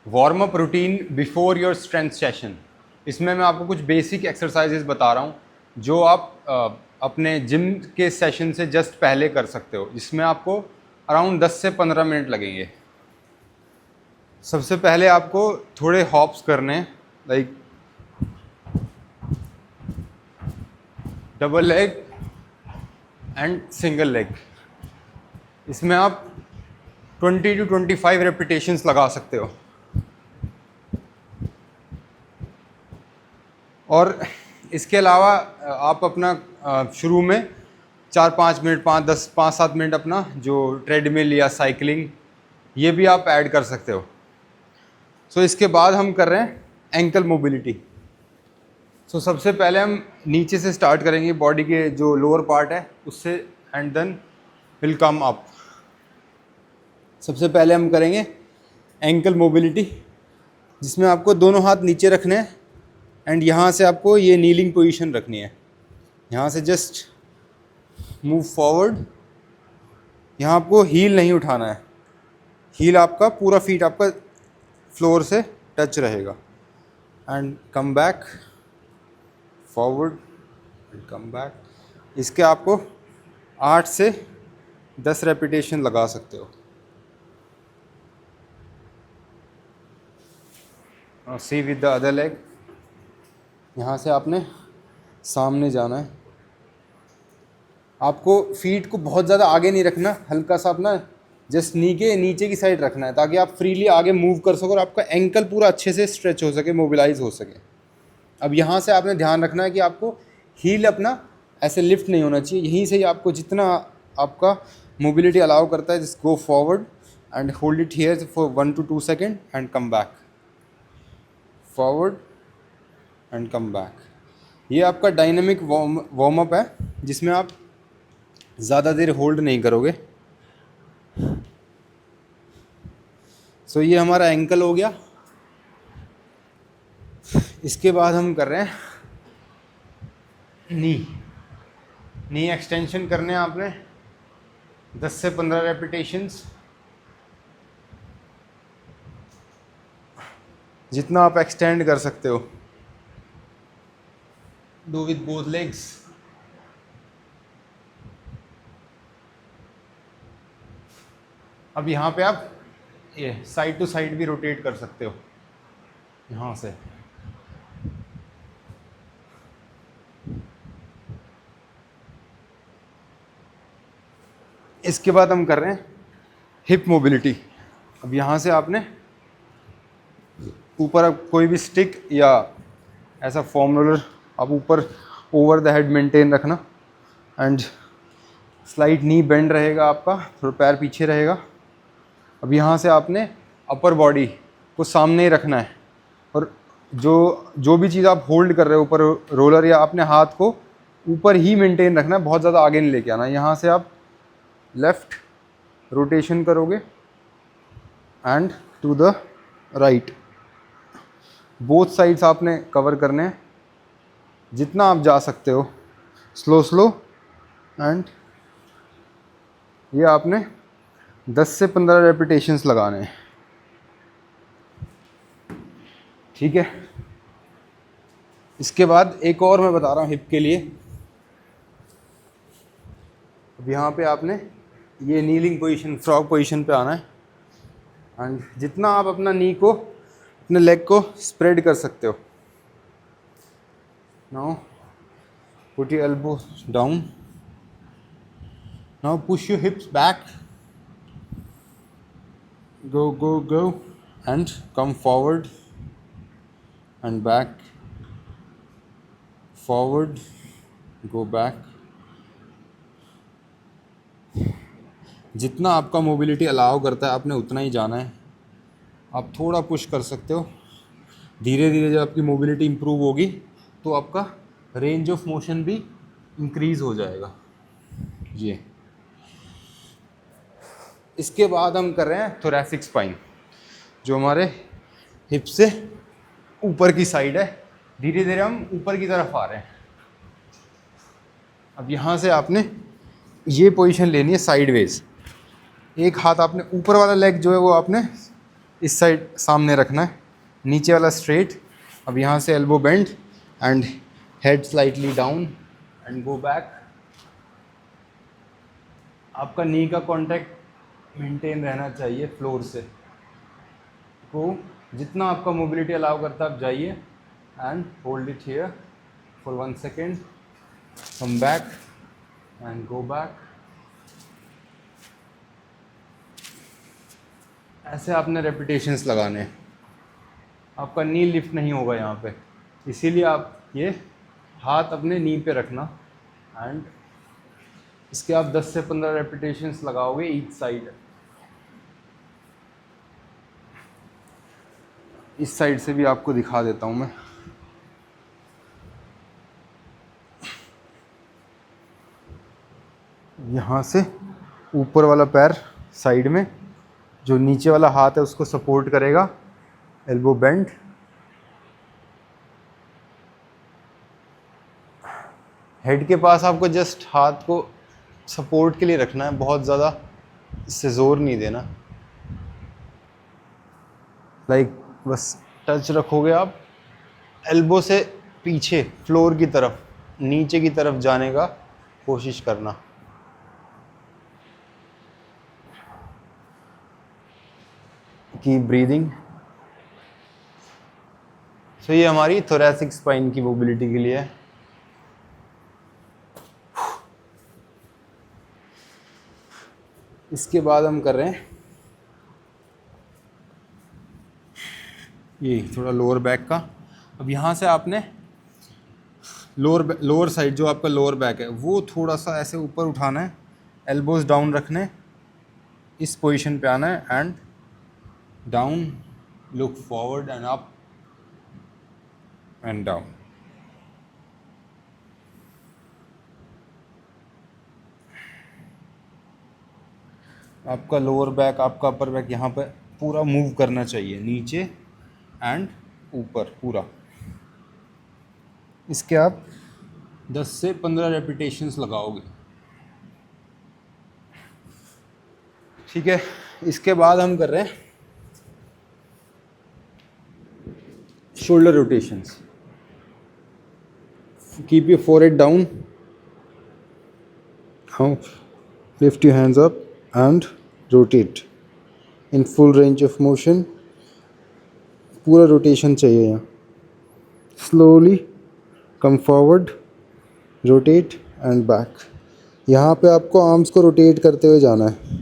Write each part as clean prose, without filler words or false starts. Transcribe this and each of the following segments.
Warm up routine before your strength session. इसमें मैं आपको कुछ बेसिक एक्सरसाइजेज बता रहा हूँ जो आप अपने जिम के सेशन से जस्ट पहले कर सकते हो, जिसमें आपको अराउंड 10 से 15 मिनट लगेंगे। सबसे पहले आपको थोड़े हॉप्स करने हैं, like double leg and single leg. इसमें आप 20 to 25 रेपिटेशंस लगा सकते हो। और इसके अलावा आप अपना शुरू में 4-5 मिनट 5-7 मिनट अपना जो ट्रेडमिल या साइकिलिंग, ये भी आप ऐड कर सकते हो। सो इसके बाद हम कर रहे हैं एंकल मोबिलिटी। सो सबसे पहले हम नीचे से स्टार्ट करेंगे, बॉडी के जो लोअर पार्ट है उससे, and then will come up. सबसे पहले हम करेंगे एंकल मोबिलिटी, जिसमें आपको दोनों हाथ नीचे रखने हैं एंड यहाँ से आपको ये नीलिंग पोजीशन रखनी है। यहाँ से जस्ट मूव फॉरवर्ड। यहाँ आपको हील नहीं उठाना है, हील आपका पूरा फीट आपका फ्लोर से टच रहेगा। And come back, forward and come back. इसके आपको 8 से 10 रेपिटेशन लगा सकते हो। सी विद द अदर लेग। यहाँ से आपने सामने जाना है। आपको फीट को बहुत ज़्यादा आगे नहीं रखना, हल्का सा अपना जस्ट नी के नीचे की साइड रखना है, ताकि आप फ्रीली आगे मूव कर सको और आपका एंकल पूरा अच्छे से स्ट्रेच हो सके, मोबिलाइज हो सके। अब यहाँ से आपने ध्यान रखना है कि आपको हील अपना ऐसे लिफ्ट नहीं होना चाहिए। यहीं से ही आपको जितना आपका मोबिलिटी अलाउ करता है, just go forward and hold it here for 1 to 2 second and come back, forward and come back. ये आपका डायनेमिक वार्म अप है, जिसमें आप ज़्यादा देर होल्ड नहीं करोगे। सो ये हमारा एंकल हो गया। इसके बाद हम कर रहे हैं नी एक्सटेंशन करने हैं आपने 10 से 15 रेपिटेशंस, जितना आप एक्सटेंड कर सकते हो। Do with both legs. अब यहाँ पे आप ये साइड टू साइड भी रोटेट कर सकते हो यहाँ से। इसके बाद हम कर रहे हैं हिप मोबिलिटी। अब यहाँ से आपने ऊपर कोई भी स्टिक या ऐसा फोम रोलर आप ऊपर ओवर द हेड मेंटेन रखना, एंड स्लाइट नी बेंड रहेगा आपका, थोड़ा पैर पीछे रहेगा। अब यहाँ से आपने अपर बॉडी को सामने ही रखना है, और जो भी चीज़ आप होल्ड कर रहे हो, ऊपर रोलर या अपने हाथ को ऊपर ही मेंटेन रखना है, बहुत ज़्यादा आगे नहीं लेके आना। यहाँ से आप लेफ्ट रोटेशन करोगे and to the right. Both sides आपने कवर करने हैं, जितना आप जा सकते हो, स्लो स्लो। एंड ये आपने 10 से 15 रेपिटेशंस लगाने हैं, ठीक है। इसके बाद एक और मैं बता रहा हूँ हिप के लिए। अब यहाँ पे आपने ये नीलिंग पोजीशन, फ्रॉग पोजीशन पे आना है, एंड जितना आप अपना नी को, अपने लेग को स्प्रेड कर सकते हो। Now put your elbow down, now push your hips back, go go go and come forward and back, forward, go back। जितना आपका मोबिलिटी अलाउ करता है आपने उतना ही जाना है। आप थोड़ा पुश कर सकते हो। धीरे धीरे जब आपकी मोबिलिटी इंप्रूव होगी तो आपका रेंज ऑफ मोशन भी इंक्रीज़ हो जाएगा। ये इसके बाद हम कर रहे हैं थोरैसिक स्पाइन, जो हमारे हिप से ऊपर की साइड है। धीरे धीरे हम ऊपर की तरफ आ रहे हैं। अब यहाँ से आपने ये पोजीशन लेनी है साइडवेज। एक हाथ आपने ऊपर वाला लेग जो है वो आपने इस साइड सामने रखना है, नीचे वाला स्ट्रेट। अब यहाँ से elbow bend and head slightly down and go back. आपका नी का कांटेक्ट मेंटेन रहना चाहिए फ्लोर से। को जितना आपका मोबिलिटी अलाउ करता है आप जाइए and hold it here for 1 second, come back and go back. ऐसे आपने रेपिटेशंस लगाने हैं। आपका नी लिफ्ट नहीं होगा यहाँ पे, इसीलिए आप ये हाथ अपने नी पे रखना एंड इसके आप 10 से 15 रेपिटेशंस लगाओगे ईच साइड। इस साइड से भी आपको दिखा देता हूँ मैं। यहाँ से ऊपर वाला पैर साइड में, जो नीचे वाला हाथ है उसको सपोर्ट करेगा, एल्बो बेंड। हेड के पास आपको जस्ट हाथ को सपोर्ट के लिए रखना है, बहुत ज़्यादा इससे ज़ोर नहीं देना। लाइक बस टच रखोगे आप, एल्बो से पीछे फ्लोर की तरफ, नीचे की तरफ जाने का कोशिश करना। Keep breathing. सो ये हमारी थोरैसिक स्पाइन की मोबिलिटी के लिए है। इसके बाद हम कर रहे हैं ये थोड़ा लोअर बैक का। अब यहाँ से आपने लोअर साइड जो आपका लोअर बैक है वो थोड़ा सा ऐसे ऊपर उठाना है, एल्बोज डाउन रखने, इस पोजीशन पे आना है and down, look forward and up and down. आपका लोअर बैक, आपका अपर बैक यहाँ पे पूरा मूव करना चाहिए, नीचे एंड ऊपर पूरा। इसके आप 10 से 15 रेपिटेशंस लगाओगे, ठीक है। इसके बाद हम कर रहे हैं shoulder rotations. Keep your forehead down, lift your hands up and rotate in full range of motion. पूरा रोटेशन चाहिए यहाँ। Slowly come forward, rotate and back. यहाँ पे आपको आर्म्स को रोटेट करते हुए जाना है,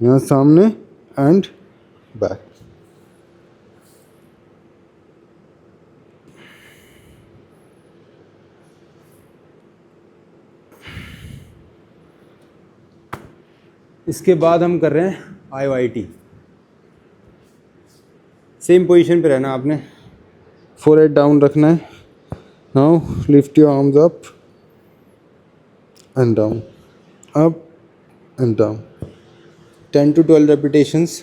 यहाँ सामने एंड बैक। इसके बाद हम कर रहे हैं IYT। सेम पोजीशन पे रहना आपने, फोरहेड डाउन रखना है। Now lift your arms up and down, up and down. 10 to 12 repetitions.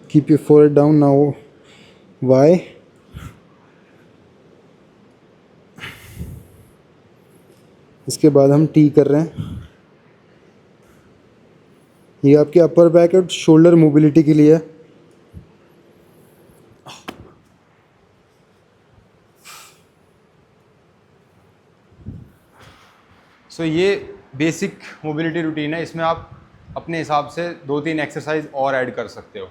Keep your forehead down now. Y. इसके बाद हम टी कर रहे हैं। ये आपके अपर बैक और शोल्डर मोबिलिटी के लिए है। सो ये बेसिक मोबिलिटी रूटीन है, इसमें आप अपने हिसाब से 2-3 एक्सरसाइज और ऐड कर सकते हो।